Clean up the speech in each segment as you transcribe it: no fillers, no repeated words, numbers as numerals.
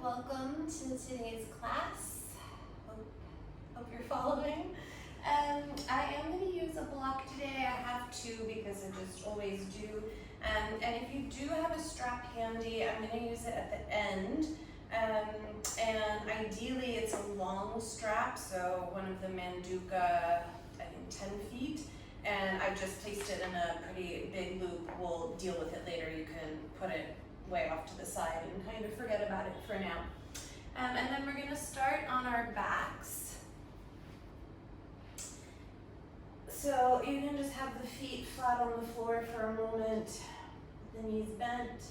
welcome to today's class. Hope you're following. I am going to use a block today. I have to because I just always do. And if you do have a strap handy, I'm going to use it at the end. And ideally it's a long strap, so one of the Manduka, I think 10 feet. And I've just placed it in a pretty big loop. We'll deal with it later. You can put it way off to the side and kind of forget about it for now. And then we're going to start on our backs. So you can just have the feet flat on the floor for a moment, the knees bent.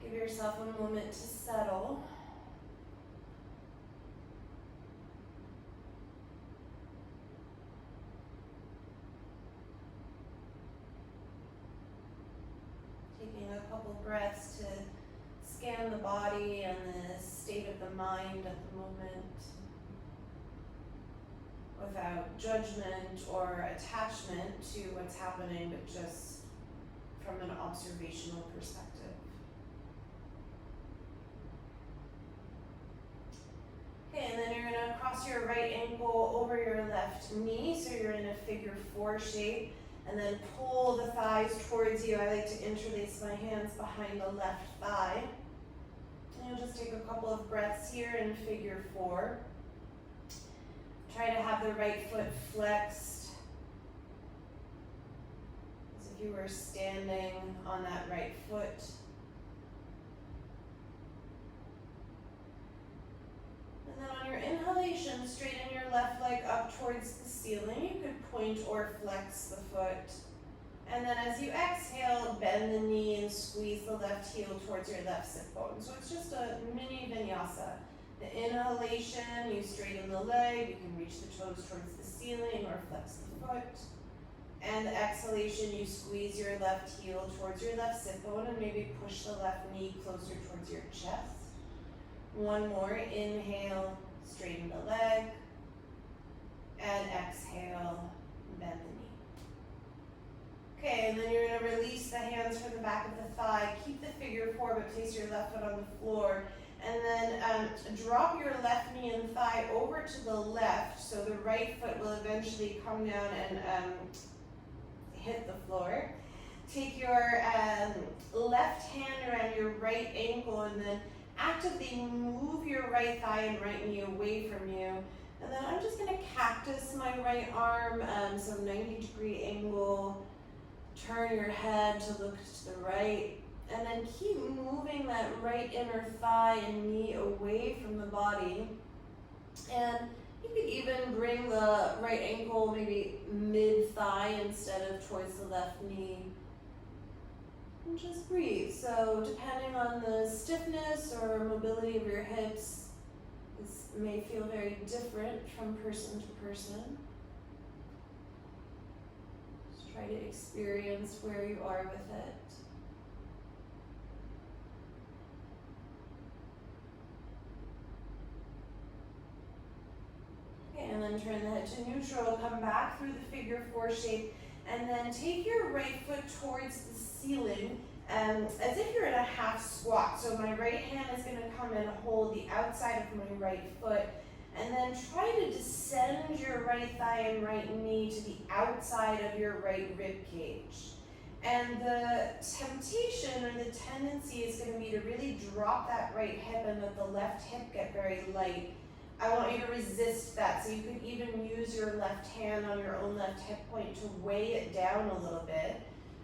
Give yourself a moment to settle. Taking a couple breaths to scan the body and the state of the mind at the moment without judgment or attachment to what's happening, but just from an observational perspective. Okay, and then you're going to cross your right ankle over your left knee, so you're in a figure 4 shape. And then pull the thighs towards you. I like to interlace my hands behind the left thigh. And you'll just take a couple of breaths here in figure 4. Try to have the right foot flexed as if you were standing on that right foot. And then on your inhalation, straighten your left leg up towards the ceiling. You could point or flex the foot. And then as you exhale, bend the knee and squeeze the left heel towards your left sit bone. So it's just a mini vinyasa. The inhalation, you straighten the leg. You can reach the toes towards the ceiling or flex the foot. And the exhalation, you squeeze your left heel towards your left sit bone and maybe push the left knee closer towards your chest. One more, inhale, straighten the leg, and exhale, bend the knee. Okay, and then you're going to release the hands from the back of the thigh, keep the figure 4, but place your left foot on the floor, and then drop your left knee and thigh over to the left, so the right foot will eventually come down and hit the floor. Take your left hand around your right ankle, and then actively move your right thigh and right knee away from you. And then I'm just going to cactus my right arm, so 90-degree angle. Turn your head to look to the right. And then keep moving that right inner thigh and knee away from the body. And you could even bring the right ankle maybe mid-thigh instead of towards the left knee. And just breathe. So depending on the stiffness or mobility of your hips, this may feel very different from person to person. Just try to experience where you are with it. Okay, and then turn the head to neutral, come back through the figure 4 shape. And then take your right foot towards the ceiling as if you're in a half squat. So my right hand is going to come and hold the outside of my right foot. And then try to descend your right thigh and right knee to the outside of your right rib cage. And the temptation or the tendency is going to be to really drop that right hip and let the left hip get very light. I want you to resist that, so you could even use your left hand on your own left hip point to weigh it down a little bit.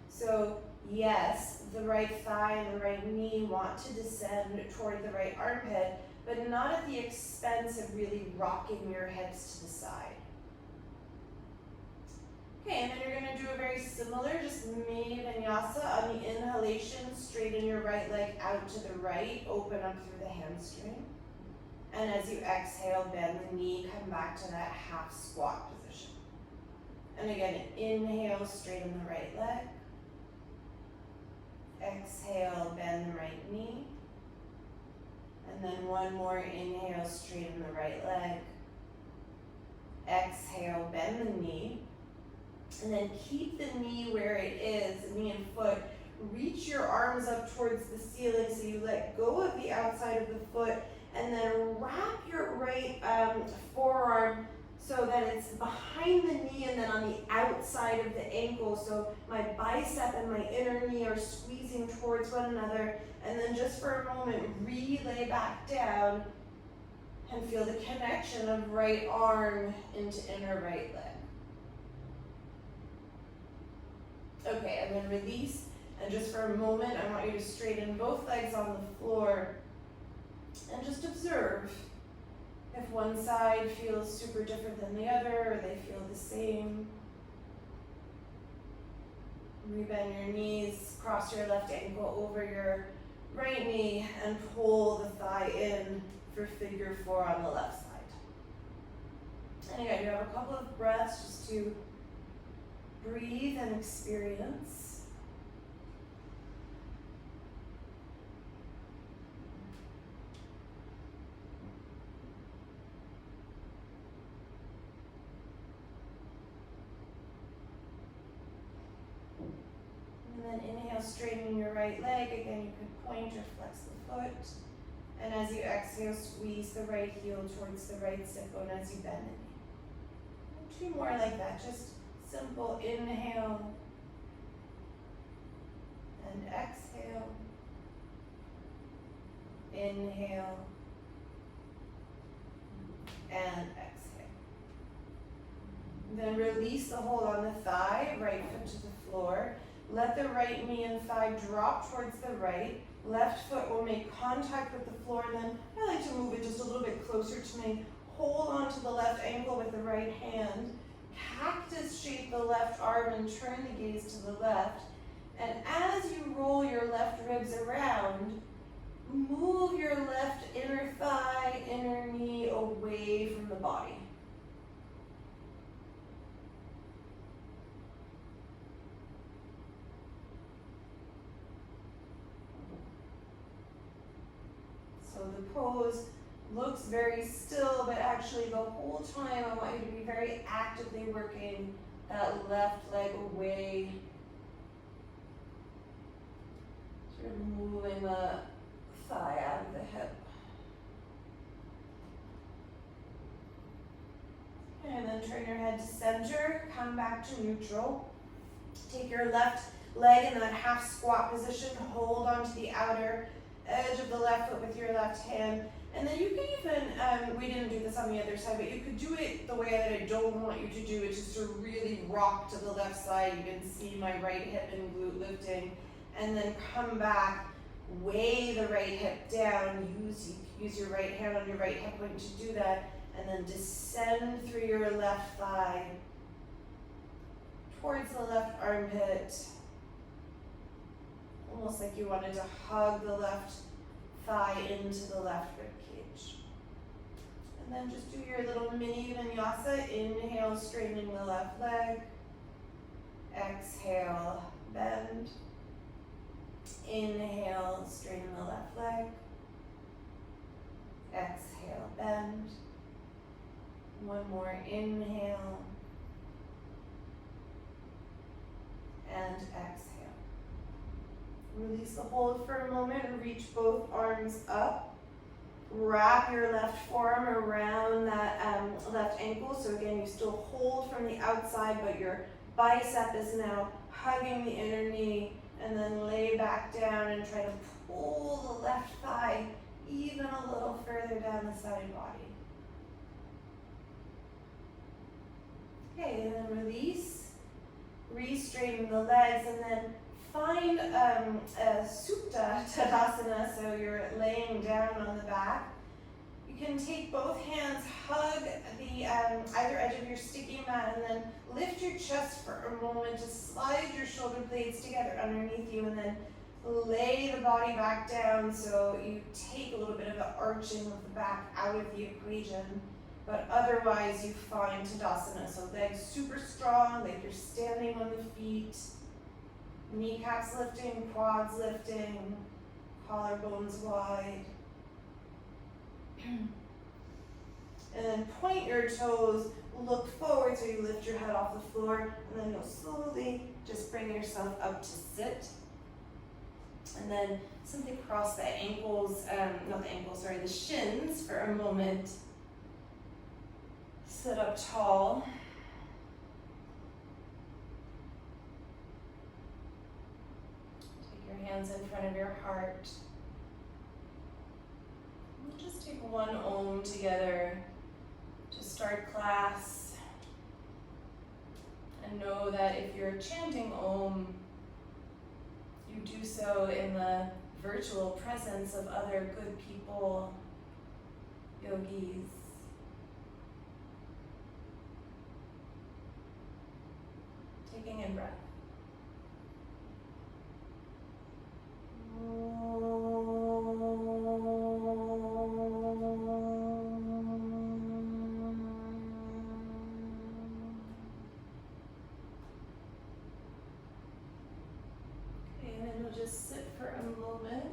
So yes, the right thigh and the right knee want to descend toward the right armpit, but not at the expense of really rocking your hips to the side. Okay, and then you're going to do a very similar, just mini vinyasa. On the inhalation, straighten your right leg out to the right, open up through the hamstring. And as you exhale, bend the knee, come back to that half squat position. And again, inhale, straighten the right leg. Exhale, bend the right knee. And then one more inhale, straighten the right leg. Exhale, bend the knee. And then keep the knee where it is, knee and foot. Reach your arms up up towards the ceiling, so you let go of the outside of the foot, and then wrap your right forearm so that it's behind the knee and then on the outside of the ankle. So my bicep and my inner knee are squeezing towards one another. And then just for a moment, relay back down and feel the connection of right arm into inner right leg. Okay, and then release. And just for a moment, I want you to straighten both legs on the floor and just observe if one side feels super different than the other, or they feel the same. Rebend your knees, cross your left ankle over your right knee, and pull the thigh in for figure 4 on the left side. And again, you have a couple of breaths just to breathe and experience. And then inhale, straighten your right leg. Again, you can point or flex the foot. And as you exhale, squeeze the right heel towards the right sit bone as you bend the knee. 2 more like that, just simple inhale and exhale. Inhale and exhale. Then release the hold on the thigh, right foot to the floor. Let the right knee and thigh drop towards the right. Left foot will make contact with the floor, and then I like to move it just a little bit closer to me. Hold on to the left ankle with the right hand. Cactus shape the left arm and turn the gaze to the left. And as you roll your left ribs around, move your left inner thigh, inner knee away from the body. So the pose looks very still, but actually the whole time I want you to be very actively working that left leg away. Sort of moving the thigh out of the hip. And then turn your head to center, come back to neutral. Take your left leg in that half squat position, hold onto the outer edge of the left foot with your left hand. And then you can even, we didn't do this on the other side, but you could do it the way that I don't want you to do it, just to really rock to the left side. You can see my right hip and glute lifting. And then come back, weigh the right hip down, use your right hand on your right hip point to do that, and then descend through your left thigh towards the left armpit, almost like you wanted to hug the left thigh into the left rib cage. And then just do your little mini vinyasa. Inhale, straightening the left leg. Exhale, bend. Inhale, straighten the left leg. Exhale, bend. One more inhale. And exhale. Release the hold for a moment and reach both arms up. Wrap your left forearm around that left ankle. So again, you still hold from the outside, but your bicep is now hugging the inner knee. And then lay back down and try to pull the left thigh even a little further down the side body. Okay, and then release. Re-straighten the legs, and then find a Supta Tadasana, so you're laying down on the back. You can take both hands, hug the either edge of your sticky mat, and then lift your chest for a moment. Just slide your shoulder blades together underneath you, and then lay the body back down so you take a little bit of the arching of the back out of the equation. But otherwise, you find Tadasana. So legs super strong, like you're standing on the feet. Kneecaps lifting, quads lifting, collarbones wide. And then point your toes, look forward so you lift your head off the floor, and then you'll slowly just bring yourself up to sit. And then simply cross the ankles, not the ankles, sorry, the shins for a moment. Sit up tall. Take your hands in front of your heart. We'll just take one Om together to start class. And know that if you're chanting Om, you do so in the virtual presence of other good people, yogis. Taking in breath. Just sit for a moment.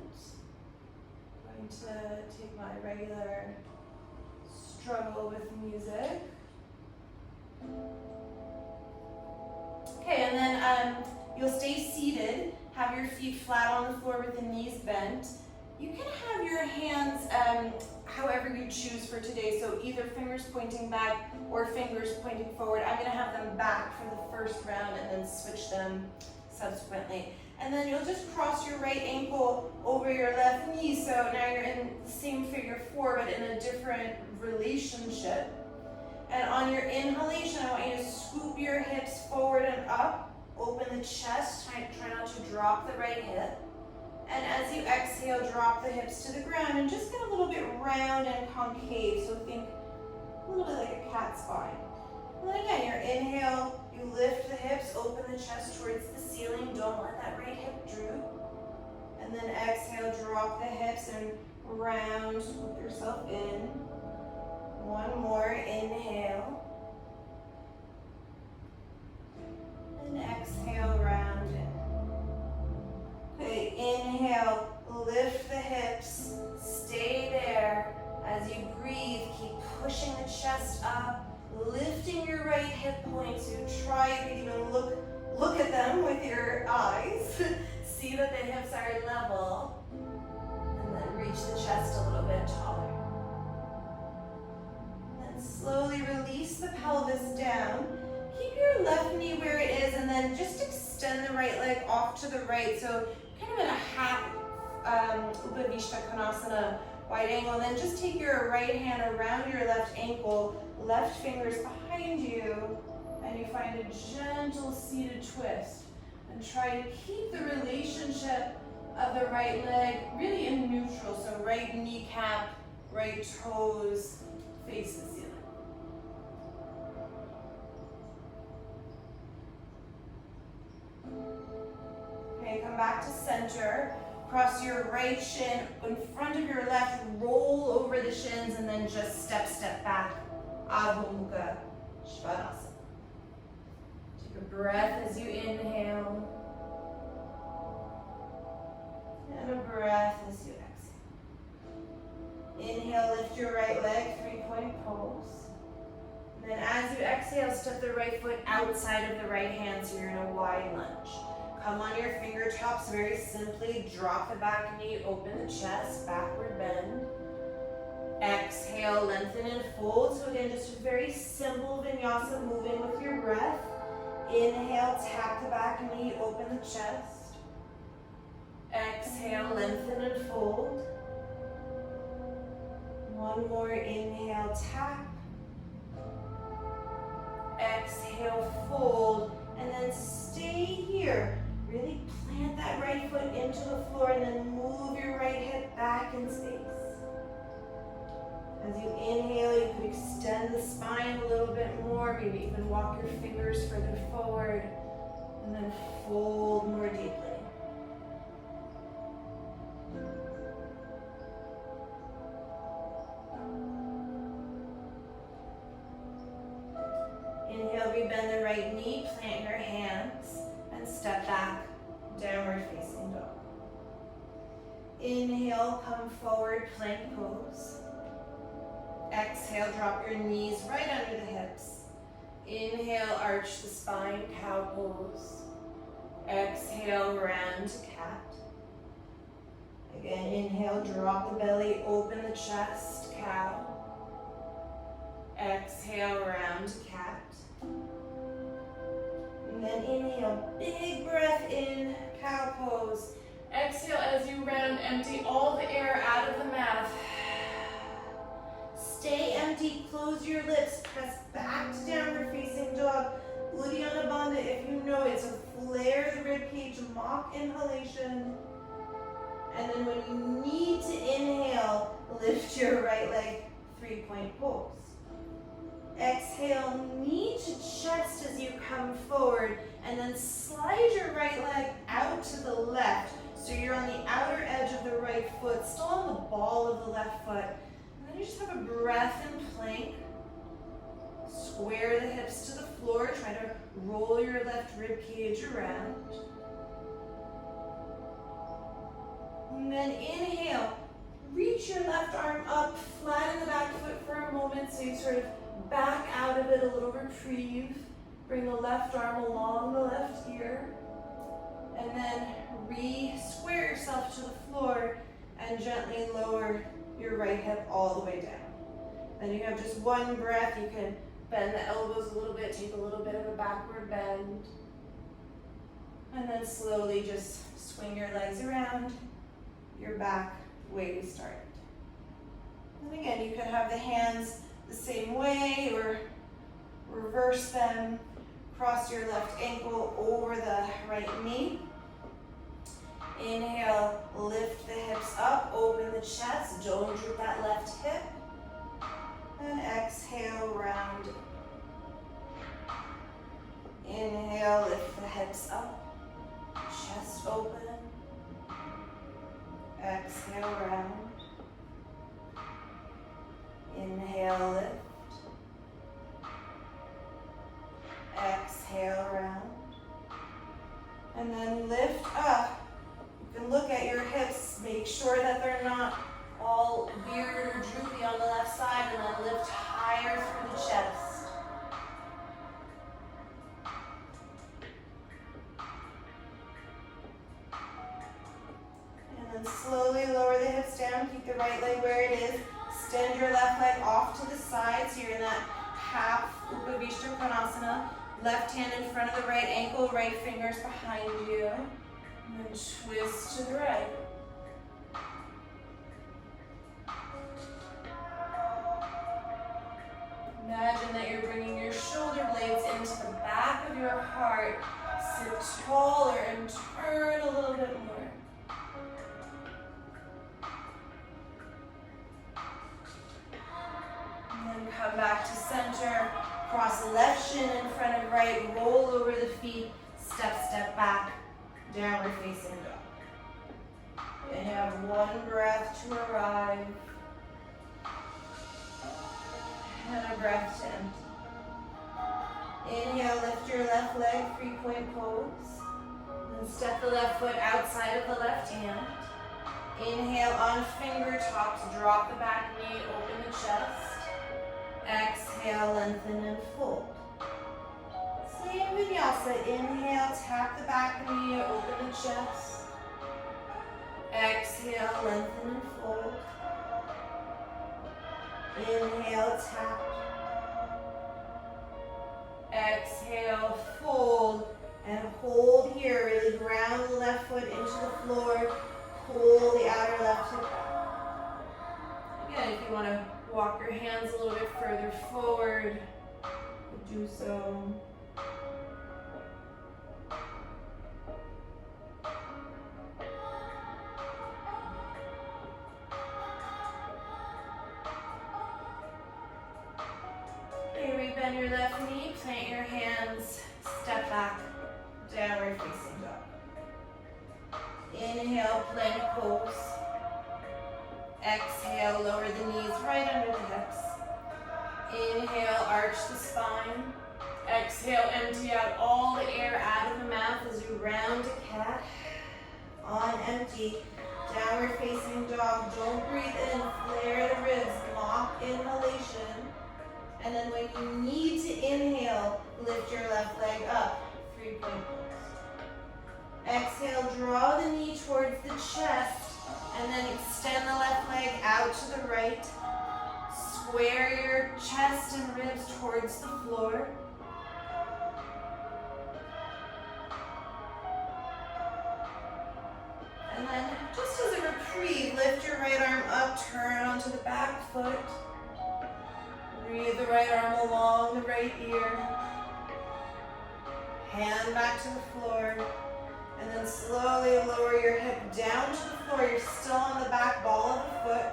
I'm going to take my regular struggle with music. Okay, and then you'll stay seated. Have your feet flat on the floor with the knees bent. You can have your hands however you choose for today. So either fingers pointing back or fingers pointing forward. I'm going to have them back for the first round and then switch them subsequently. And then you'll just cross your right ankle over your left knee. So now you're in the same figure four, but in a different relationship. And on your inhalation, I want you to scoop your hips forward and up. Open the chest. Try not to drop the right hip. And as you exhale, drop the hips to the ground and just get a little bit round and concave. So think a little bit like a cat spine. And then again, your inhale, you lift the hips, open the chest towards the ceiling. Don't let that right hip droop. And then exhale, drop the hips and round, scoop yourself in. One more, inhale. And exhale, round in. Okay, inhale, lift the hips, stay there. As you breathe, keep pushing the chest up. Lifting your right hip points, you try to even look at them with your eyes. See that the hips are level. And then reach the chest a little bit taller. And then slowly release the pelvis down. Keep your left knee where it is and then just extend the right leg off to the right. So kind of in a half Upavishta Konasana wide angle. And then just take your right hand around your left ankle, left fingers behind you, and you find a gentle seated twist. And try to keep the relationship of the right leg really in neutral. So right kneecap, right toes face the ceiling. Okay, come back to center. Cross your right shin in front of your left, roll over the shins, and then just step back. Adho Mukha Svanasana. Take a breath as you inhale. And a breath as you exhale. Inhale, lift your right leg, three-point pose. And then as you exhale, step the right foot outside of the right hand so you're in a wide lunge. Come on your fingertips, very simply, drop the back knee, open the chest, backward bend. Exhale, lengthen and fold. So again, just a very simple vinyasa, moving with your breath. Inhale, tap the back knee, open the chest. Exhale, lengthen and fold. One more, inhale, tap. Exhale, fold, and then stay here. Really plant that right foot into the floor and then move your right hip back in space. As you inhale, you could extend the spine a little bit more, maybe even walk your fingers further forward, and then fold more deeply. Inhale, rebend the right knee, plant your hands, and step back, downward facing dog. Inhale, come forward, plank pose. Exhale, drop your knees right under the hips. Inhale, arch the spine, cow pose. Exhale, round to cat. Again, inhale, drop the belly, open the chest, cow. Exhale, round cat. And then inhale, big breath in, cow pose. Exhale as you round, empty all the air out of the mouth. Stay empty, close your lips, press back to downward facing dog. Uddiyana Bandha, if you know it, so flare the rib cage, mock inhalation. And then when you need to inhale, lift your right leg, 3-point pose. Exhale, knee to chest as you come forward, and then slide your right leg out to the left. So you're on the outer edge of the right foot, still on the ball of the left foot. And then you just have a breath in plank. Square the hips to the floor, try to roll your left rib cage around. And then inhale, reach your left arm up, flatten the back foot for a moment so you sort of back out of it, a little reprieve. Bring the left arm along the left ear. And then re-square yourself to the floor and gently lower your right hip all the way down. Then you have just one breath. You can bend the elbows a little bit, take a little bit of a backward bend. And then slowly just swing your legs around. You're back the way you started. And again, you could have the hands the same way or reverse them. Cross your left ankle over the right knee. Inhale, lift the hips up, open the chest, don't droop that left hip. And exhale, round. Inhale, lift the hips up, chest open. Exhale, round. Inhale, lift. Exhale, round. And then lift up. You can look at your hips, make sure that they're not all weird or droopy on the left side, and then lift higher through the chest. And then slowly lower the hips down, keep the right leg where it is. Extend your left leg off to the side, so you're in that half Upavishta Konasana. Left hand in front of the right ankle, right fingers behind you. And then twist to the right. Imagine that you're bringing your shoulder blades into the back of your heart. Sit taller and turn a little bit more. And then come back to center. Cross left shin in front of right. Roll over the feet. Step back. Downward facing dog. And you have one breath to arrive. And a breath to empty. Inhale, lift your left leg, 3-point pose. And step the left foot outside of the left hand. Inhale on finger tops, drop the back knee, open the chest. Exhale, lengthen and fold. Same vinyasa. Inhale, tap the back knee, open the chest. Exhale, lengthen and fold. Inhale, tap. Exhale, fold. And hold here. Really ground the left foot into the floor. Pull the outer left hip back. Again, if you want to walk your hands a little bit further forward, do so. Okay, rebend your left knee, plant your hands, step back, downward facing dog. Inhale, plank pose. Exhale, lower the knees right under the hips. Inhale, arch the spine. Exhale, empty out all the air out of the mouth as you round a cat. On empty, downward facing dog. Don't breathe in, flare the ribs, mock inhalation. And then when you need to inhale, lift your left leg up, 3-point pose. Exhale, draw the knee towards the chest. And then extend the left leg out to the right. Square your chest and ribs towards the floor. And then, just as a reprieve, lift your right arm up, turn onto the back foot. Breathe the right arm along the right ear. Hand back to the floor. And then slowly lower your hip down to the floor. You're still on the back ball of the foot.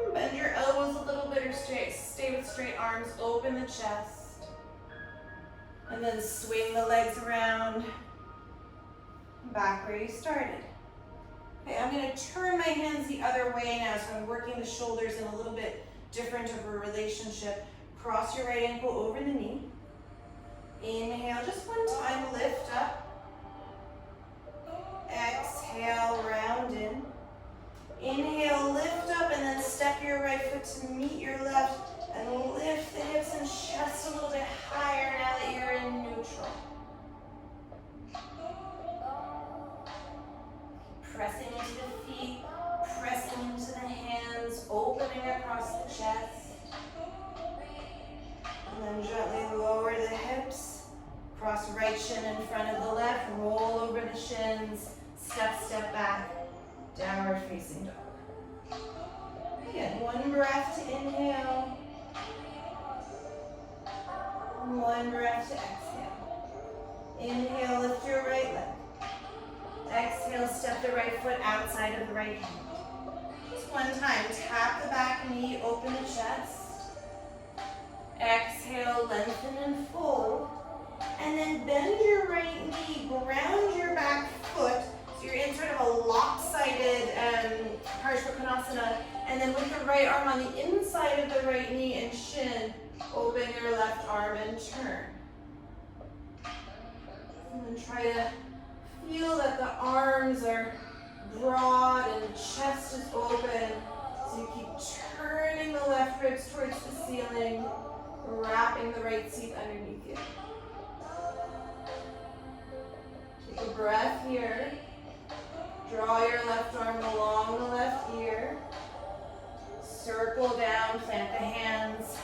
And bend your elbows a little bit or stay with straight arms. Open the chest. And then swing the legs around. Back where you started. Okay, I'm going to turn my hands the other way now, so I'm working the shoulders in a little bit different of a relationship. Cross your right ankle over the knee. Inhale, just one time, lift up. Exhale, round in. Inhale, lift up, and then step your right foot to meet your left, and lift the hips and chest a little bit higher now that you're in neutral. Pressing into the feet, pressing into the hands, opening across the chest. And then gently lower the hips, cross right shin in front of the left, roll over the shins, step back, downward facing dog. Again, one breath to inhale, one breath to exhale. Inhale, lift your right leg. Exhale, step the right foot outside of the right hand. Just one time, tap the back knee, open the chest. Exhale, lengthen and fold. And then bend your right knee, ground your back foot. So you're in sort of a lopsided Parshvakonasana. And then with the right arm on the inside of the right knee and shin, open your left arm and turn. And then try to feel that the arms are broad and the chest is open. So you keep turning the left ribs towards the ceiling, wrapping the right seat underneath you. Take a breath here. Draw your left arm along the left ear. Circle down, plant the hands,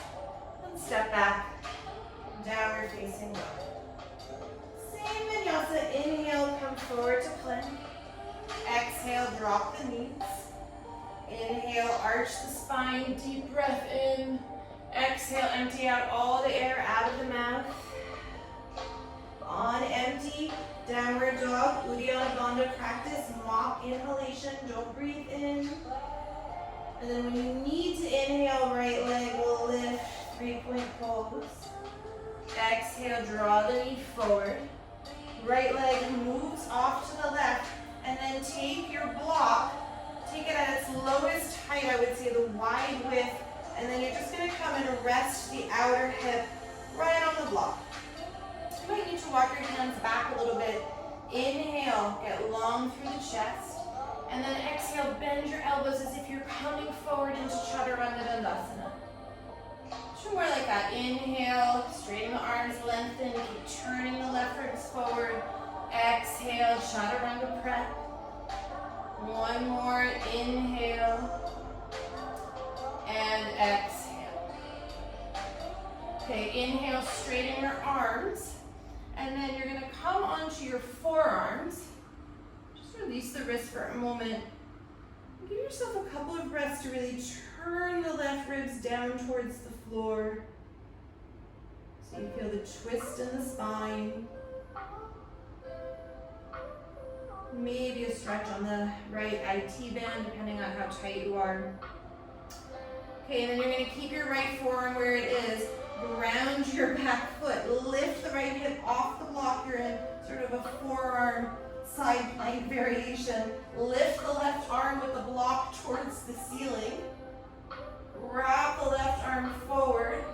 and step back, downward facing dog. Same vinyasa. Inhale, come forward to plank. Exhale, drop the knees. Inhale, arch the spine, deep breath in. Exhale, empty out all the air out of the mouth. On empty, downward dog, Uddiyana Bandha practice, mock inhalation, don't breathe in. And then when you need to inhale, right leg will lift, 3-point pose. Exhale, draw the knee forward. Right leg moves off to the left, and then take your block, take it at its lowest height, I would say the wide width, and then you're just going to come and rest the outer hip right on the block. You might need to walk your hands back a little bit. Inhale, get long through the chest, and then exhale, bend your elbows as if you're coming forward into Chaturanga Dandasana. Two more like that. Inhale, straighten the arms, lengthen, keep turning the left ribs forward. Exhale, Chaturanga prep. One more, inhale, and exhale. Okay, inhale, straighten your arms, and then you're gonna come onto your forearms. Just release the wrist for a moment. Give yourself a couple of breaths to really turn the left ribs down towards the floor. So you feel the twist in the spine. Maybe a stretch on the right IT band, depending on how tight you are. Okay, and then you're going to keep your right forearm where it is. Ground your back foot. Lift the right hip off the block. You're in sort of a forearm side plank variation. Lift the left arm with the block towards the ceiling. Wrap the left arm forward.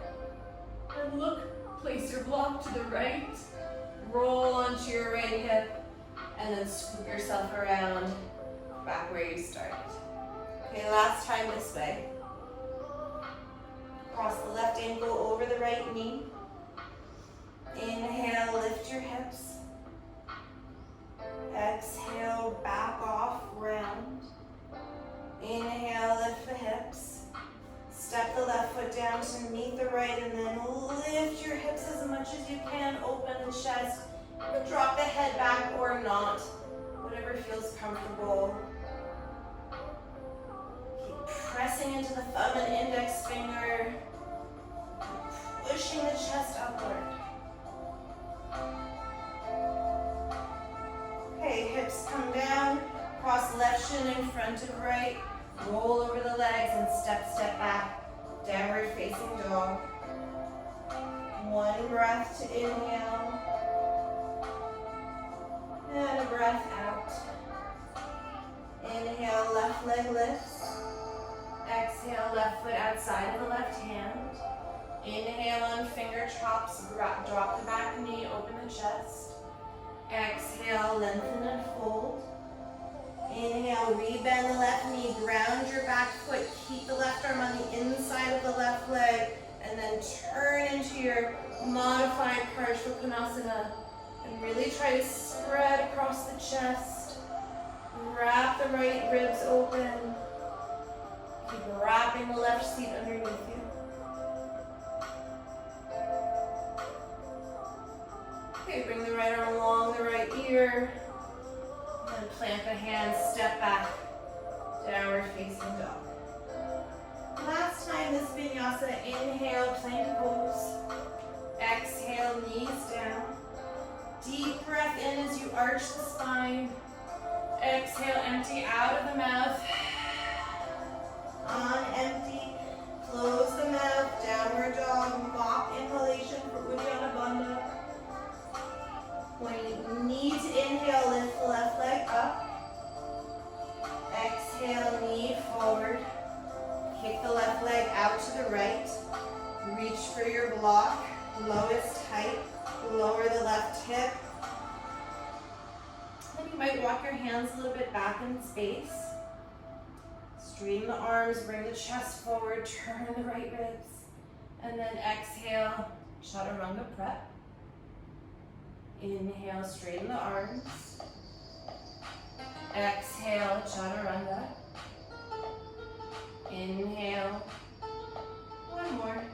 And look, place your block to the right. Roll onto your right hip. And then scoop yourself around back where you started. Okay, last time this way. Cross the left ankle over the right knee. Inhale, lift your hips. Exhale, back off, round. foot down to meet the right, and then lift your hips as much as you can, open the chest. You can drop the head back or not, whatever feels comfortable. Keep pressing into the thumb and index finger, pushing the chest upward. Okay, hips come down, cross left shin in front of right, roll over the legs and step back, downward facing dog. One breath to inhale, and a breath out. Inhale, left leg lifts. Exhale, left foot outside of the left hand. Inhale on finger chops, drop the back knee, open the chest. Exhale, lengthen and fold. Inhale, rebend the left knee, ground your back foot, keep the left arm on the inside of the left leg, and then turn into your modified Parshvottanasana. And really try to spread across the chest. Wrap the right ribs open. Keep wrapping the left seat underneath you. Okay, bring the right arm along the right ear. And plant the hands, step back, downward facing dog. Last time this vinyasa, inhale, plank pose. Exhale, knees down. Deep breath in as you arch the spine. Exhale, empty out of the mouth. On empty, close the mouth, downward dog, mock inhalation for Uddiyana Bandha. When you need to inhale, lift the left leg up. Exhale, knee forward. Kick the left leg out to the right. Reach for your block, lowest height. Lower the left hip. Then you might walk your hands a little bit back in space. Straighten the arms, bring the chest forward, turn the right ribs. And then exhale, Chaturanga prep. Inhale, straighten the arms. Exhale, Chaturanga. Inhale. One more.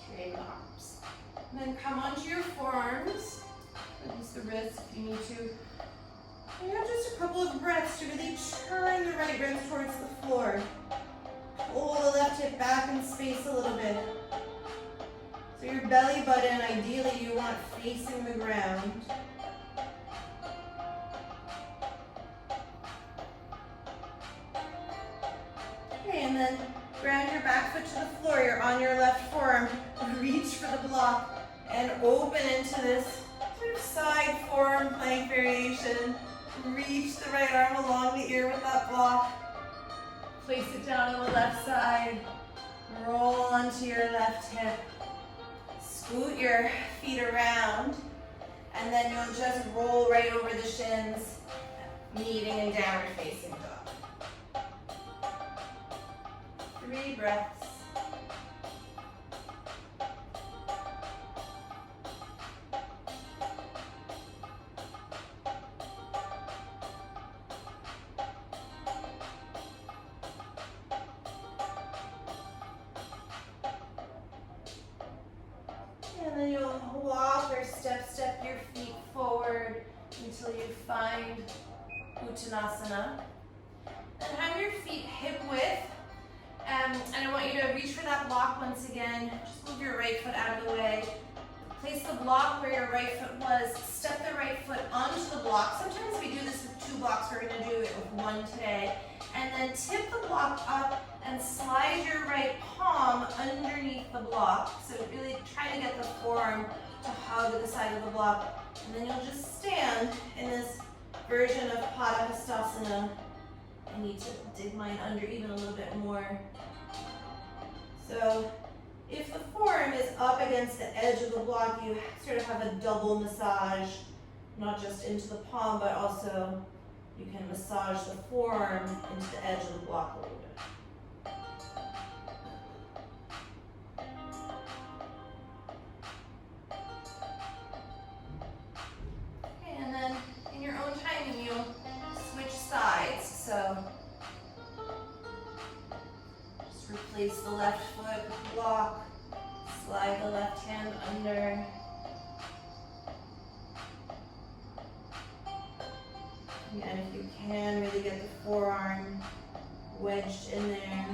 Straighten the arms. And then come onto your forearms. Release the wrists if you need to. And you have just a couple of breaths to really turn the right ribs towards the floor. Pull the left hip back in space a little bit. So your belly button, ideally you want facing the ground. Okay, and then ground your back foot to the floor. You're on your left forearm. Reach for the block and open into this sort of side forearm plank variation. Reach the right arm along the ear with that block. Place it down on the left side. Roll onto your left hip. Scoot your feet around. And then you'll just roll right over the shins, meeting in downward facing dog. 3 breaths. And then you'll walk or step your feet forward until you find Uttanasana. And have your feet hip width. And I want you to reach for that block once again. Just move your right foot out of the way. Place the block where your right foot was. Step the right foot onto the block. Sometimes we do this with 2 blocks. We're going to do it with 1 today. And then tip the block up and slide your right palm underneath the block. So really try to get the forearm to hug the side of the block. And then you'll just stand in this version of Padahastasana. I need to dig mine under even a little bit more. So if the forearm is up against the edge of the block, you sort of have a double massage, not just into the palm, but also you can massage the forearm into the edge of the block a little bit. Okay, and then in your own timing, you'll switch sides. So Place the left foot block, slide the left hand under. And if you can, really get the forearm wedged in there.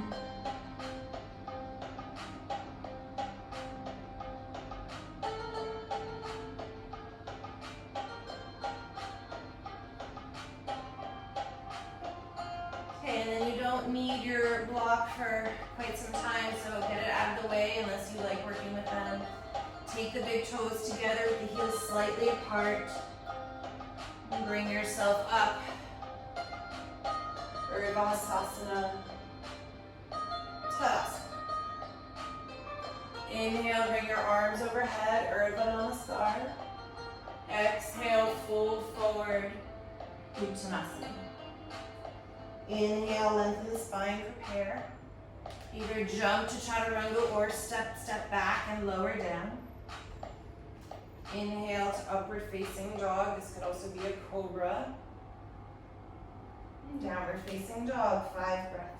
Okay, and then you don't need your block for quite some time, so get it out of the way unless you like working with them. Take the big toes together with the heels slightly apart. And bring yourself up. Urdhva Tadasana. Inhale, bring your arms overhead, Urdhva. Exhale, fold forward, Uttanasana. Inhale, lengthen the spine, prepare. Either jump to Chaturanga or step back and lower down. Inhale to upward facing dog. This could also be a cobra. And downward facing dog, 5 breaths.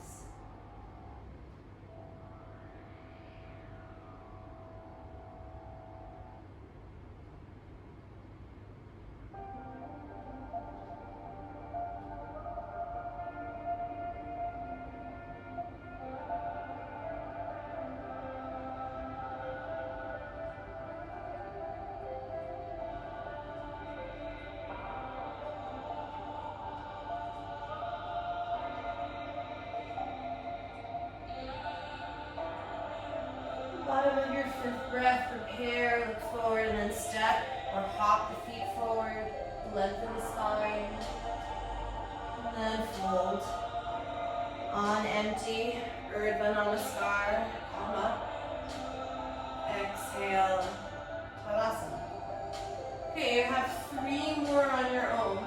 Bottom of your 5th breath, prepare, look forward, and then step or hop the feet forward, lengthen the spine, and then fold. On empty, Urdhva Namaskar, come up, exhale, Tadasana. Okay, you have 3 more on your own.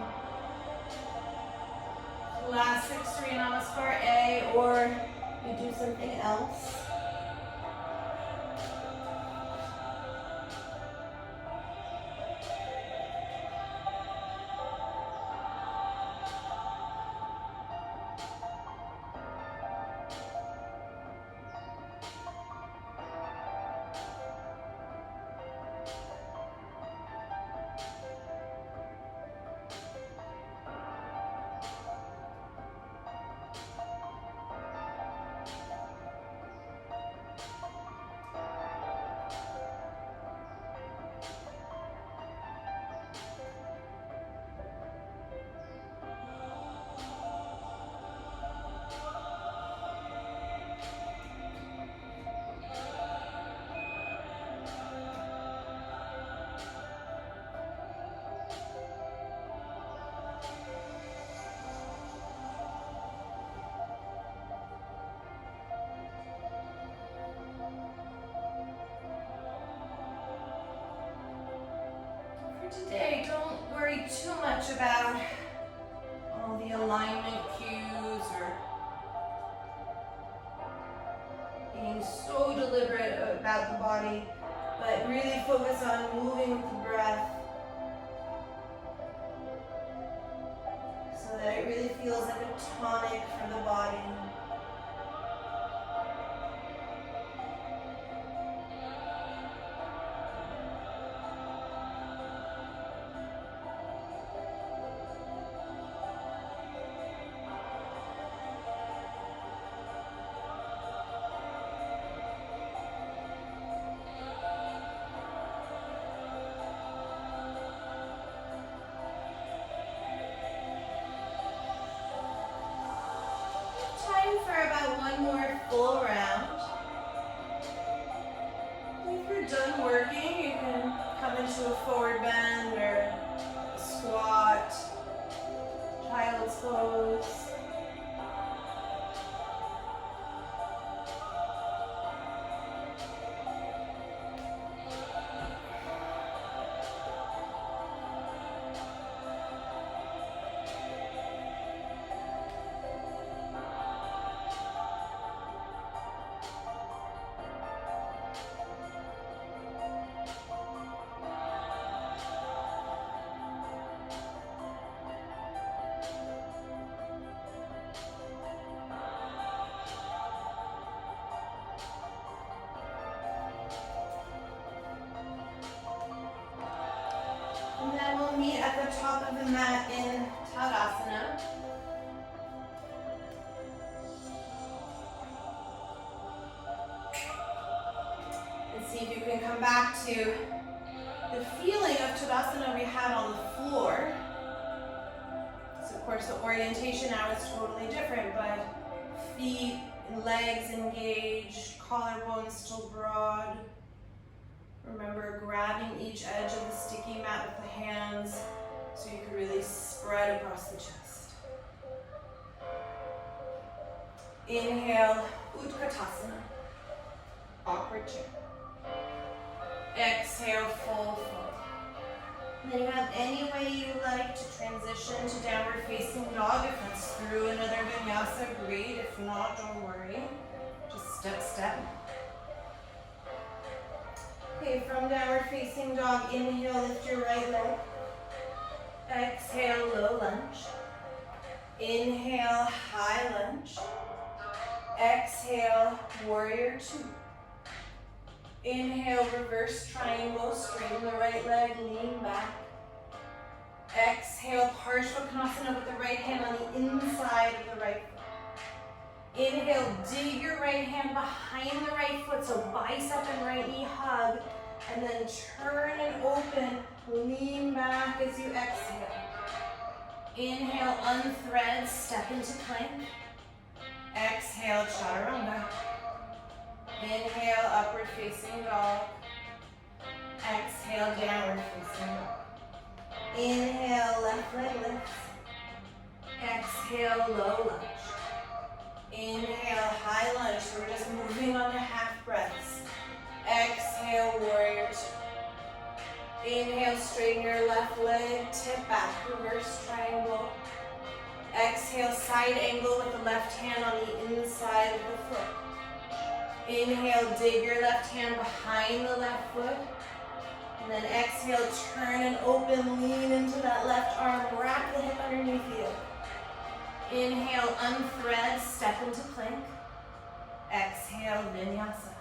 Last 6 Surya Namaskar A, or you do something else. Today, don't worry too much about all the alignment cues or being so deliberate about the body, but really focus on moving with the breath so that it really feels like a tonic for the body. For about 1 more full round. If you're done working, you can come into a forward bend or a squat, child's pose. the top of the mat in Tadasana. And see if you can come back to the feeling of Tadasana we had on the floor. So of course the orientation now is totally different, but feet and legs engaged, collarbones still broad. Remember grabbing each edge of the sticky mat with the hands so you can really spread across the chest. Inhale, Utkatasana, awkward chair. Exhale, full fold. And then you have any way you like to transition to downward facing dog. If that's through another vinyasa, great. If not, don't worry. Just step, step. Okay, from downward facing dog, inhale, lift your right leg. Exhale, low lunge. Inhale, high lunge. Exhale, warrior two. Inhale, reverse triangle, straighten the right leg, lean back. Exhale, Parshvakonasana with the right hand on the inside of the right foot. Inhale, dig your right hand behind the right foot, so bicep and right knee hug. And then turn and open, lean back as you exhale. Inhale, unthread, step into plank. Exhale, chaturanga. Inhale, upward facing dog. Exhale, downward facing dog. Inhale, left leg lifts. Exhale, low lunge. Inhale, high lunge. So we're just moving on the half breaths. Exhale, warrior two. Inhale, straighten your left leg, tip back, reverse triangle. Exhale, side angle with the left hand on the inside of the foot. Inhale, dig your left hand behind the left foot. And then exhale, turn and open, lean into that left arm, wrap the hip underneath you. Inhale, unthread, step into plank. Exhale, vinyasa.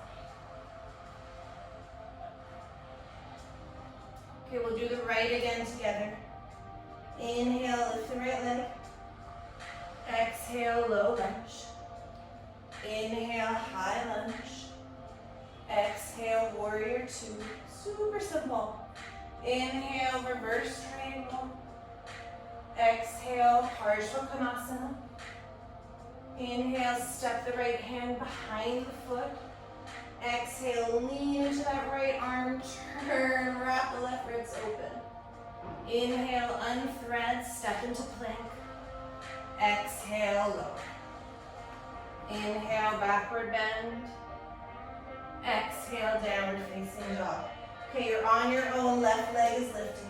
Okay, we'll do the right again together. Inhale, lift the right leg. Exhale, low lunge. Inhale, high lunge. Exhale, warrior two. Super simple. Inhale, reverse triangle. Exhale, Parshvakonasana. Inhale, step the right hand behind the foot. Exhale, lean into that right arm, turn, wrap the left ribs open. Inhale, unthread, step into plank. Exhale, lower. Inhale, backward bend. Exhale, downward facing dog. Okay, you're on your own, left leg is lifting.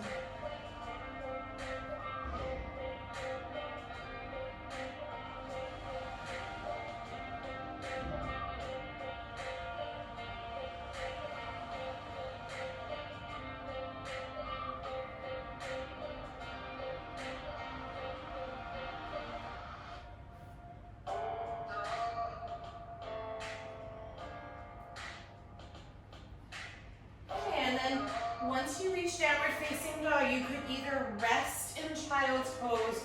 Once you reach downward facing dog, you could either rest in child's pose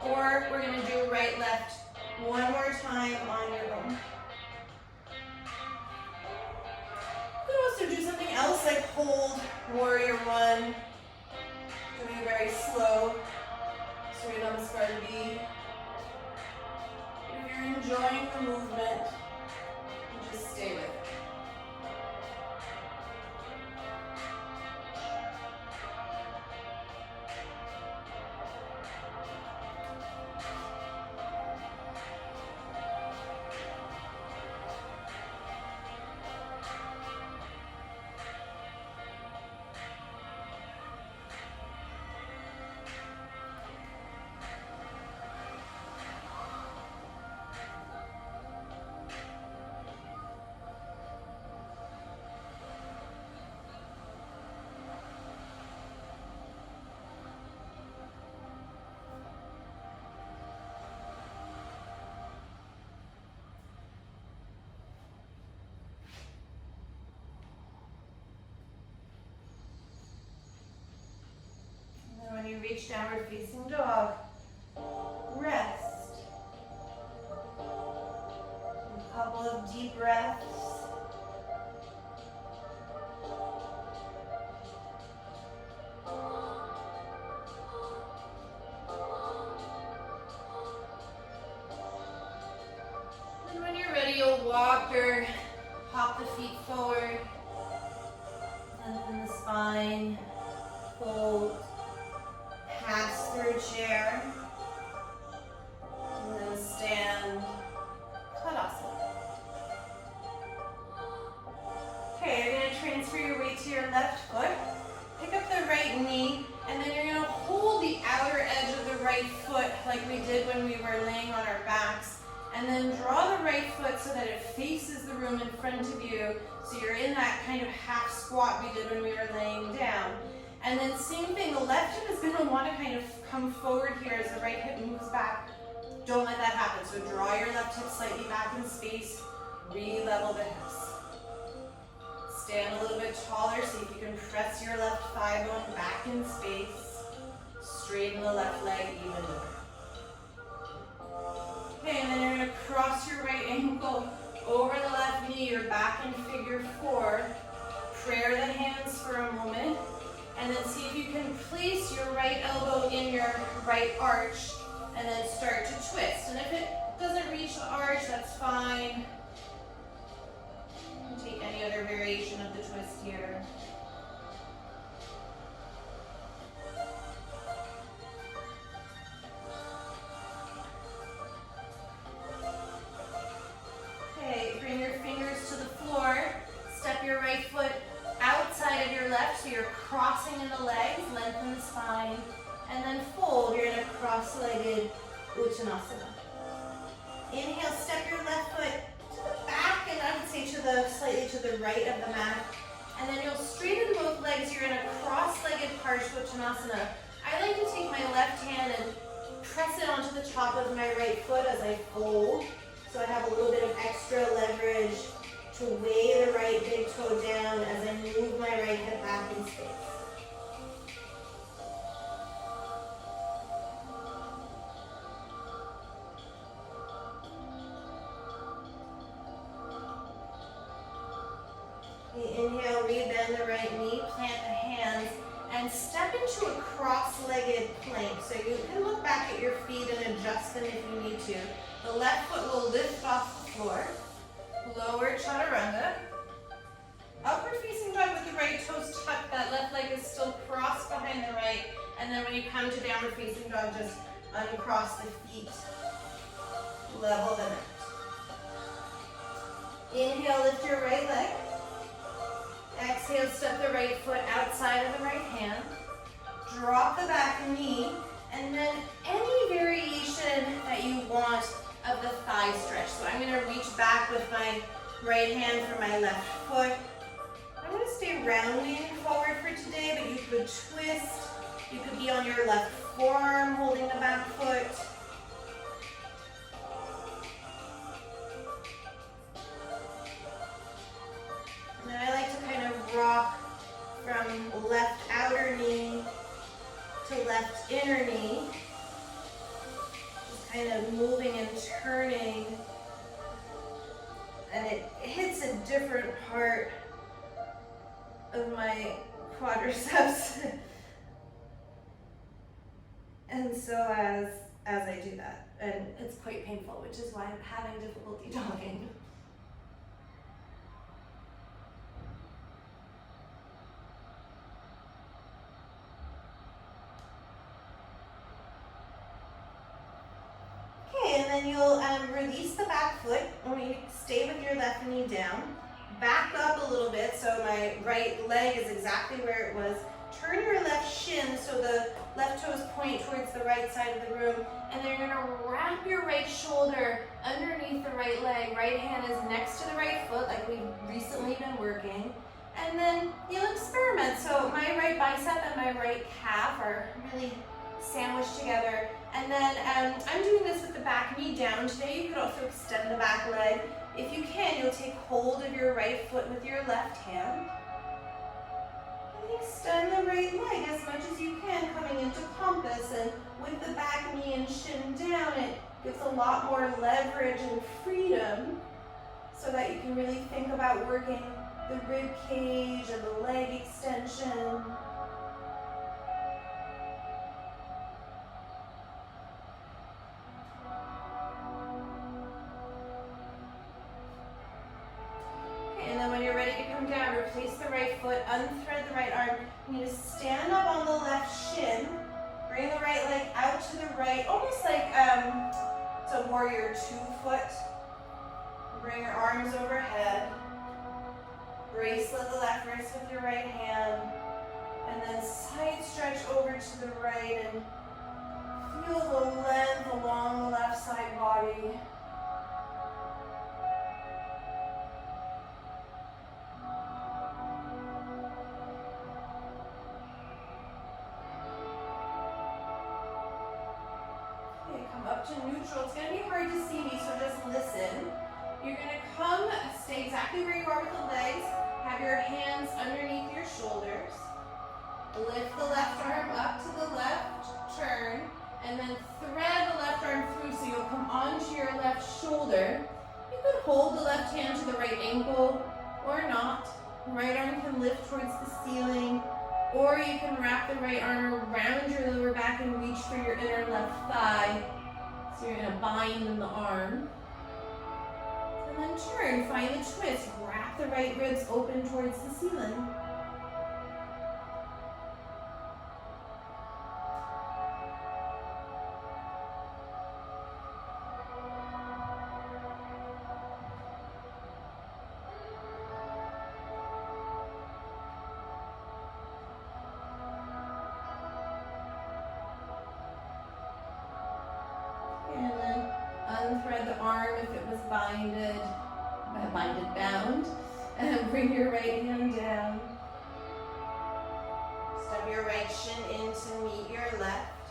or we're going to do right left one more time on your own. You could also do something else like hold warrior one, doing very slow, Surya Namaskar B. If you're enjoying the movement, just stay with it. reach downward facing dog. Rest. A couple of deep breaths. And when you're ready, you'll walk or hop the feet forward. Lengthen the spine. Fold. Pass through chair. And then stand. Tadasana. Okay, you're going to transfer your weight to your left foot. Pick up the right knee, and then you're going to hold the outer edge of the right foot like we did when we were laying on our backs. And then draw the right foot so that it faces the room in front of you. So you're in that kind of half squat we did when we were laying down. And then same thing, the left hip is going to want to kind of come forward here as the right hip moves back. Don't let that happen. So draw your left hip slightly back in space. Re-level the hips. Stand a little bit taller. See if you can press your left thigh bone back in space. Straighten the left leg even more. Okay, and then you're going to cross your right ankle over the left knee. You're back in figure 4. Prayer the hands for a moment. And then see if you can place your right elbow in your right arch and then start to twist. And if it doesn't reach the arch, that's fine. Take any other variation of the twist here. Okay, bring your fingers to the floor. Step your right foot outside of your left, so you're crossing in the legs, lengthen the spine, and then fold. You're in a cross-legged Uttanasana. Inhale, step your left foot to the back, and I would say slightly to the right of the mat. And then you'll straighten both legs. You're in a cross-legged Parshvottanasana. I like to take my left hand and press it onto the top of my right foot as I fold, so I have a little bit of extra leverage to weigh the right big toe down as I move my right hip back in space. Inhale, rebend the right knee, plant the hands, and step into a cross-legged plank. So you can look back at your feet and adjust them if you need to. The left foot will lift off the floor. Lower chaturanga. Upward facing dog with the right toes tucked. That left leg is still crossed behind the right. And then when you come to downward facing dog, just uncross the feet. Level them out. Inhale, lift your right leg. Exhale, step the right foot outside of the right hand. Drop the back knee. And then any variation that you want of the thigh stretch. So I'm going to reach back with my right hand for my left foot. I'm going to stay rounding forward for today, but you could twist. You could be on your left forearm holding the back foot. And then I like to kind of rock from left outer knee to left inner knee. Kind of moving and turning, and it hits a different part of my quadriceps. And so as I do that, and it's quite painful, which is why I'm having difficulty talking. And then you'll release the back foot. I want you to stay with your left knee down. Back up a little bit so my right leg is exactly where it was. Turn your left shin so the left toes point towards the right side of the room. And then you're going to wrap your right shoulder underneath the right leg. Right hand is next to the right foot like we've recently been working. And then you'll experiment. So my right bicep and my right calf are really sandwiched together. And then I'm doing this with the back knee down. Today you could also extend the back leg. If you can, you'll take hold of your right foot with your left hand. And Extend the right leg as much as you can, coming into compass, and with the back knee and shin down, it gives a lot more leverage and freedom so that you can really think about working the rib cage and the leg extension. And then when you're ready to come down, replace the right foot, unthread the right arm. You need to stand up on the left shin, bring the right leg out to the right, almost like it's a warrior 2 foot. Bring your arms overhead. Bracelet the left wrist with your right hand. And then side stretch over to the right and feel the length along the left side body. Up to neutral. It's going to be hard to see me, so just listen. You're going to come, stay exactly where you are with the legs. Have your hands underneath your shoulders. Lift the left arm up to the left, turn, and then thread the left arm through so you'll come onto your left shoulder. You could hold the left hand to the right ankle or not. Right arm can lift towards the ceiling, or you can wrap the right arm around your lower back and reach for your inner left thigh. So you're going to bind in the arm. And then turn, find the twist. Wrap the right ribs open towards the ceiling. Unthread the arm if it was bound, and bring your right hand down. Step your right shin in to meet your left.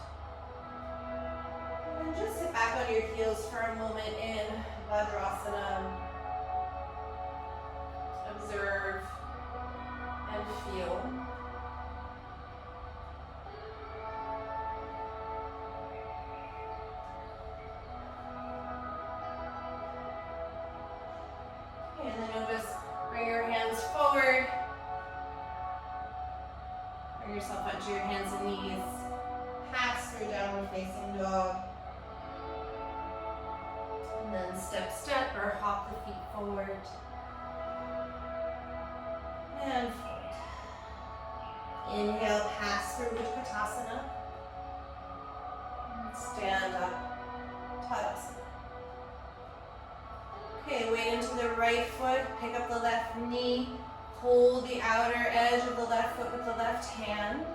And then just sit back on your heels for a moment in Vajrasana. Observe and feel. And then you'll just bring your hands forward. Bring yourself onto your hands and knees. Pass through downward facing dog. And then step or hop the feet forward. And forward. Inhale, pass through Utkatasana. And stand up, Tadasana. Okay, weight into the right foot, pick up the left knee, hold the outer edge of the left foot with the left hand.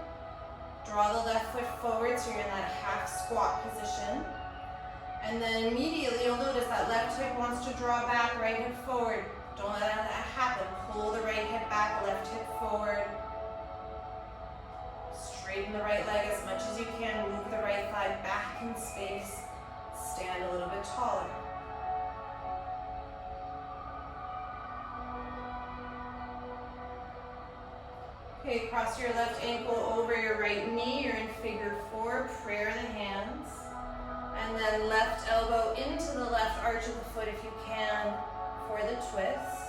Draw the left foot forward so you're in that half squat position. And then immediately you'll notice that left hip wants to draw back, right hip forward. Don't let that happen. Pull the right hip back, left hip forward. Straighten the right leg as much as you can. Move the right thigh back in space. Stand a little bit taller. Okay, cross your left ankle over your right knee. You're in figure 4, prayer the hands. And then left elbow into the left arch of the foot if you can for the twist.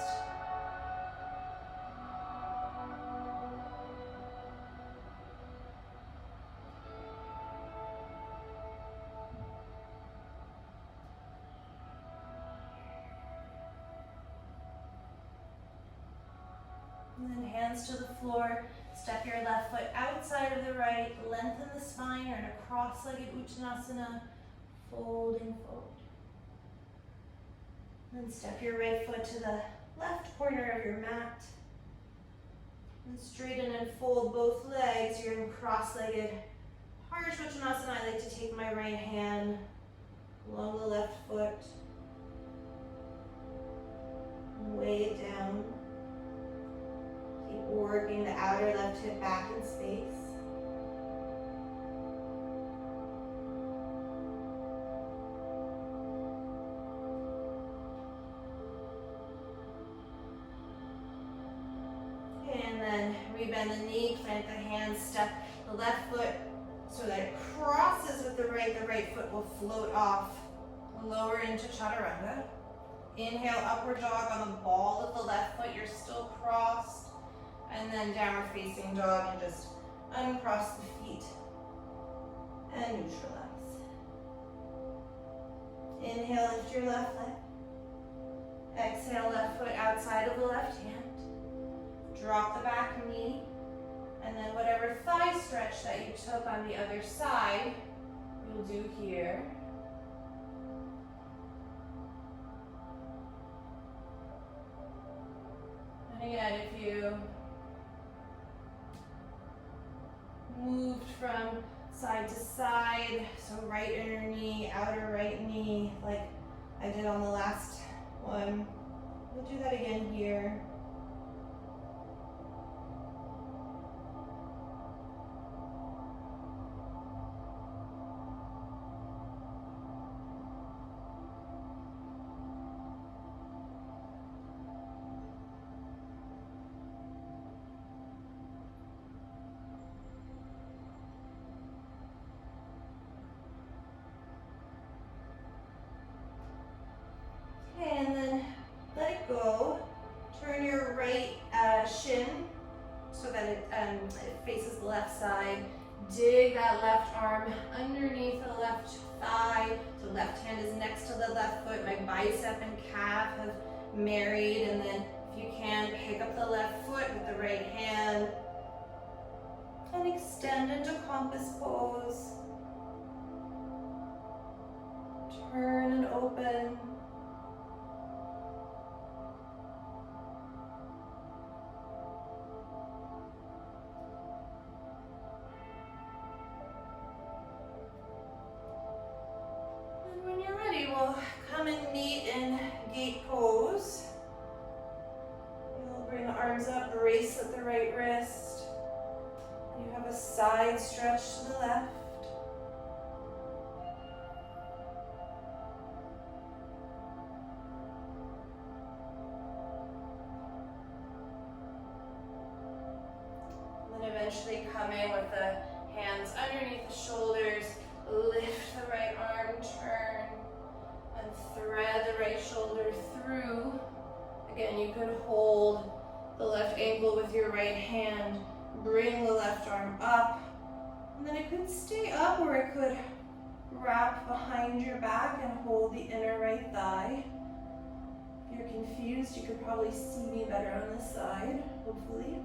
And then hands to the floor. Step your left foot outside of the right. Lengthen the spine. You're in a cross-legged Uttanasana. Folding forward. Then step your right foot to the left corner of your mat. And straighten and fold both legs. You're in cross-legged Harsha Uttanasana. I like to take my right hand along the left foot. And weigh it down. Keep working the outer left hip back in space. And then we bend the knee, plant the hands, step the left foot so that it crosses with the right foot will float off, lower into chaturanga. Inhale, upward dog on the ball of the left foot, you're still crossed, and then downward facing dog and just uncross the feet and neutralize. Inhale, lift your left leg. Exhale, left foot outside of the left hand. Drop the back knee, and then whatever thigh stretch that you took on the other side, you'll do here. And again, if you moved from side to side, so right inner knee, outer right knee, like I did on the last one, we'll do that again here. And then let it go. Turn your right shin so that it faces the left side. Dig that left arm underneath the left thigh. The left hand is next to the left foot. My bicep and calf have married. And then if you can, pick up the left foot with the right hand and extend into compass pose. Turn and open. Come and meet in gate pose. You'll bring the arms up, bracelet the right wrist. You have a side stretch to the left. And then eventually come in with the hands underneath the shoulders. Lift the right arm, turn. And thread the right shoulder through. Again, you could hold the left ankle with your right hand, bring the left arm up, and then it could stay up or it could wrap behind your back and hold the inner right thigh. If you're confused, you could probably see me better on this side, hopefully.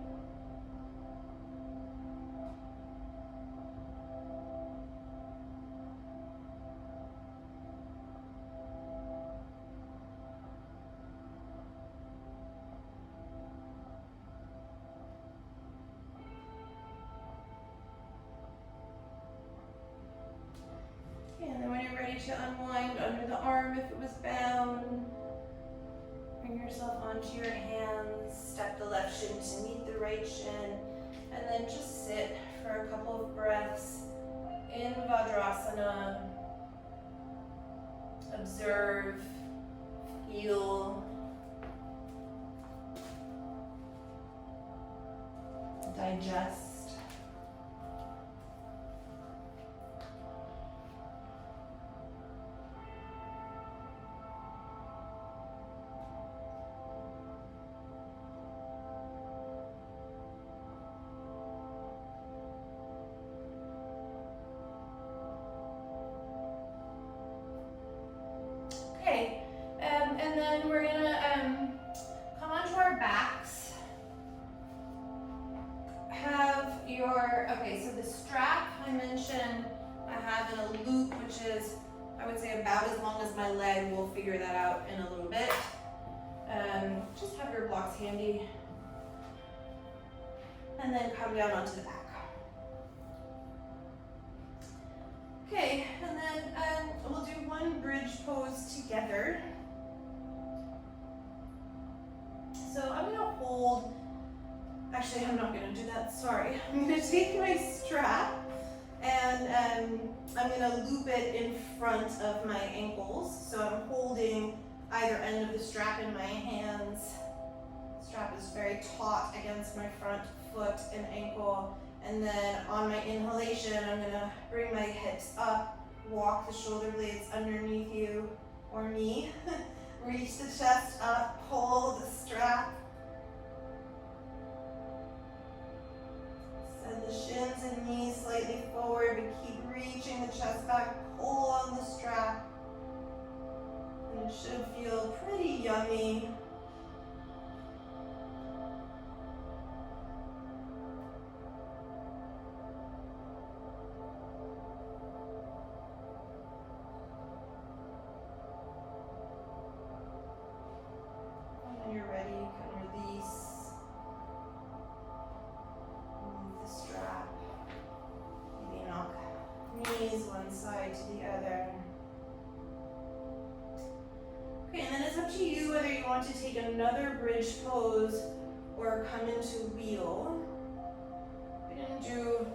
And then when you're ready to unwind under the arm, if it was bound, bring yourself onto your hands, step the left shin to meet the right shin, and then just sit for a couple of breaths in Vajrasana. Observe, feel, digest. Okay, and then we're gonna come onto our backs. Have your, okay, so the strap I mentioned, I have in a loop, which is, I would say, about as long as my leg. We'll figure that out in a little bit. Just have your blocks handy. And then come down onto the back. Okay, and then we'll do one bridge pose together. So I'm gonna hold, actually I'm not gonna do that, sorry. I'm gonna take my strap and I'm gonna loop it in front of my ankles. So I'm holding either end of the strap in my hands. Strap is very taut against my front foot and ankle. And then on my inhalation, I'm gonna bring my hips up, walk the shoulder blades underneath you or me. Reach the chest up, pull the strap. Send the shins and knees slightly forward, but keep reaching the chest back, pull on the strap. And it should feel pretty yummy. When you're ready, you can release. Move the strap. Maybe knock knees one side to the other. Okay, and then it's up to you whether you want to take another bridge pose or come into wheel. We didn't do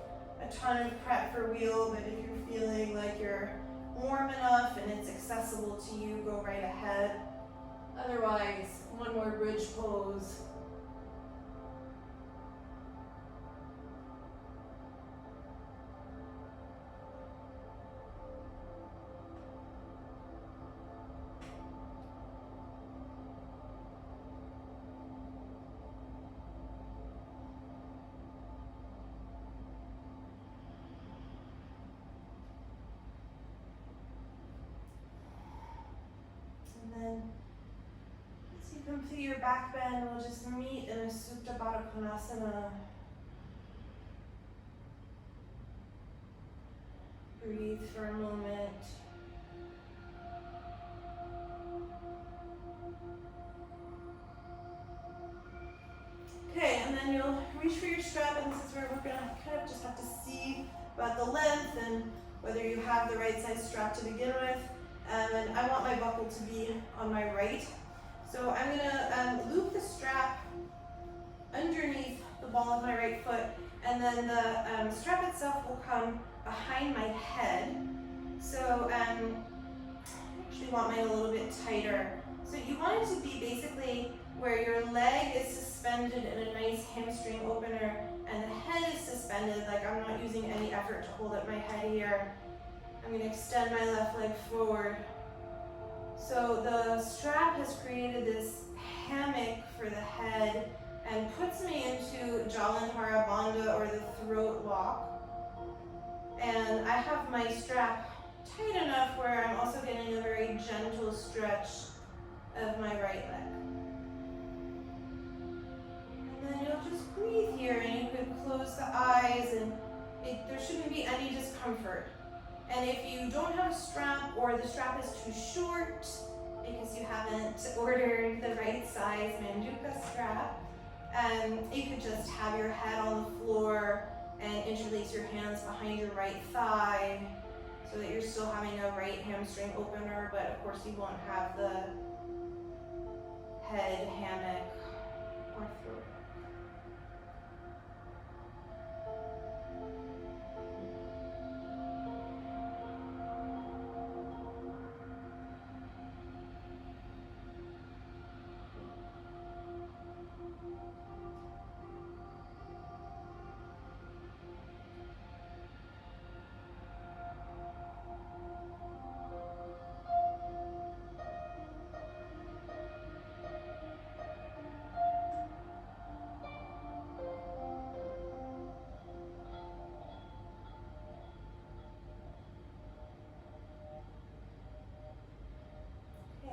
a ton of prep for wheel, but if you're feeling like you're warm enough and it's accessible to you, go right ahead. Otherwise, one more bridge pose. And then as you complete your back bend, we'll just meet in a Supta Baddha Konasana. Breathe for a moment. Okay, and then you'll reach for your strap, and this is where we're gonna kind of just have to see about the length and whether you have the right size strap to begin with. And I want my buckle to be on my right. So I'm gonna loop the strap underneath the ball of my right foot, and then the strap itself will come behind my head. So I actually want mine a little bit tighter. So you want it to be basically where your leg is suspended in a nice hamstring opener, and the head is suspended, like I'm not using any effort to hold up my head here. I'm going to extend my left leg forward. So the strap has created this hammock for the head and puts me into Jalandhara Bandha, or the throat lock. And I have my strap tight enough where I'm also getting a very gentle stretch of my right leg. And then you'll just breathe here, and you could close the eyes, and there shouldn't be any discomfort. And if you don't have a strap, or the strap is too short because you haven't ordered the right size Manduka strap, you could just have your head on the floor and interlace your hands behind your right thigh so that you're still having a right hamstring opener, but of course you won't have the head hammock or throat.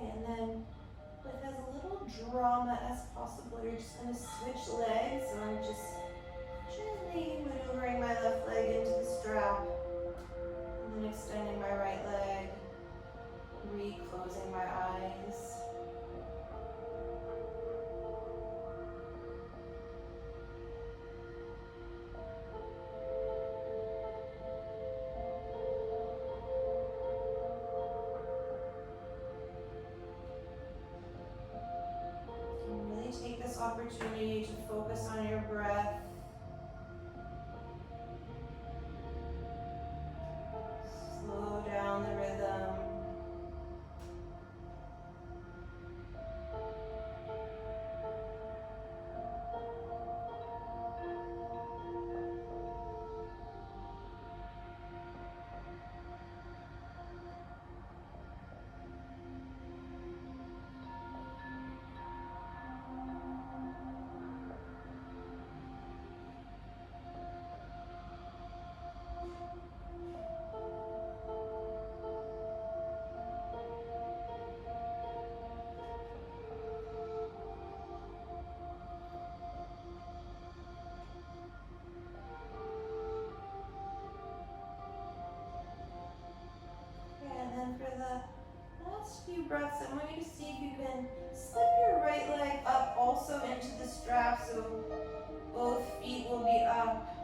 And then, with as little drama as possible, you're just going to switch legs. So I'm just gently maneuvering my left leg into the strap, and then extending my right leg, re-closing my eyes. Take this opportunity to focus on your breath. Slow down the rhythm. the last few breaths, I want you to see if you can slip your right leg up also into the strap so both feet will be up.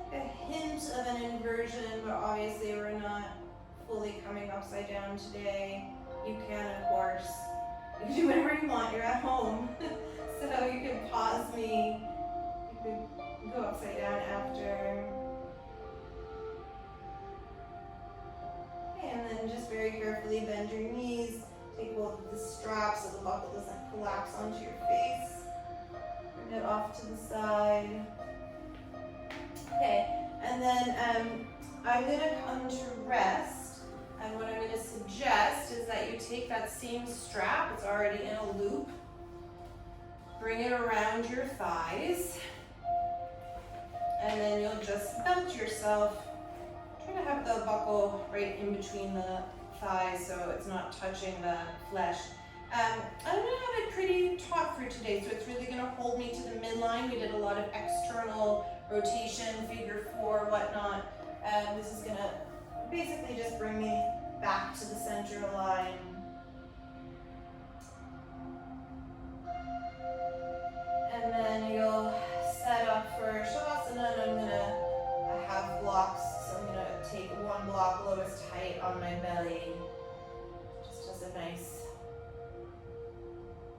It's like a hint of an inversion, but obviously we're not fully coming upside down today. You can, of course, you can do whatever you want, you're at home. So you can pause me, you could go upside down after. Okay, and then just very carefully bend your knees, take hold of the strap so the buckle doesn't collapse onto your face. Bring it off to the side. Okay, and then I'm gonna come to rest. And what I'm going to suggest is that you take that same strap, it's already in a loop, bring it around your thighs, and then you'll just belt yourself. Try to have the buckle right in between the thighs so it's not touching the flesh. I'm going to have it pretty taut for today, so it's really going to hold me to the midline. We did a lot of external rotation, figure four, whatnot. This is going to basically just bring me back to the center line. And then you'll set up for Shavasana, and I have blocks, so I'm gonna take one block lowest height on my belly, just as a nice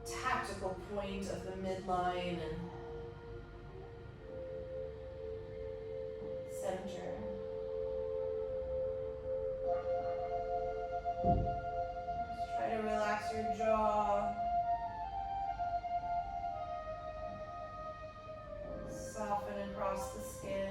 tactical point of the midline and center. Just try to relax your jaw. Soften across the skin.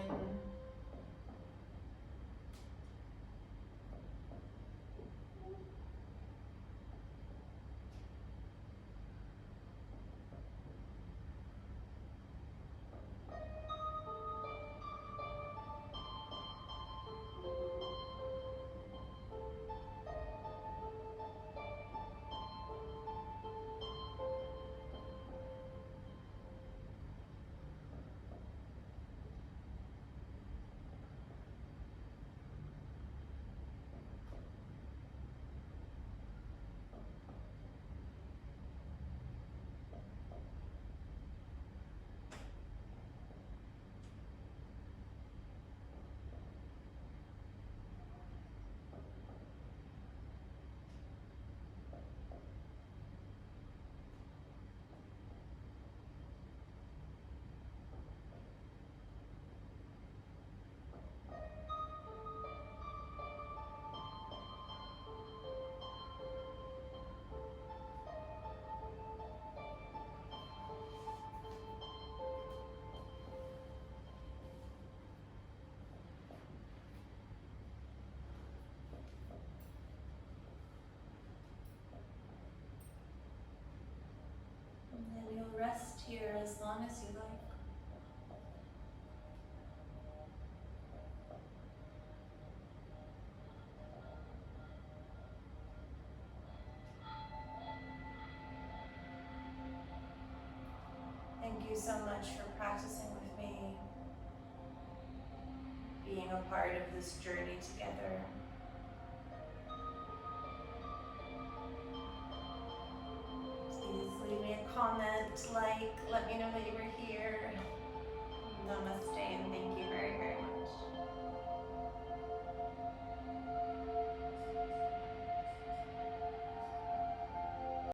And you'll rest here as long as you like. Thank you so much for practicing with me, being a part of this journey together. Please leave me a comment, let me know that you were here. Namaste, and thank you very, very much.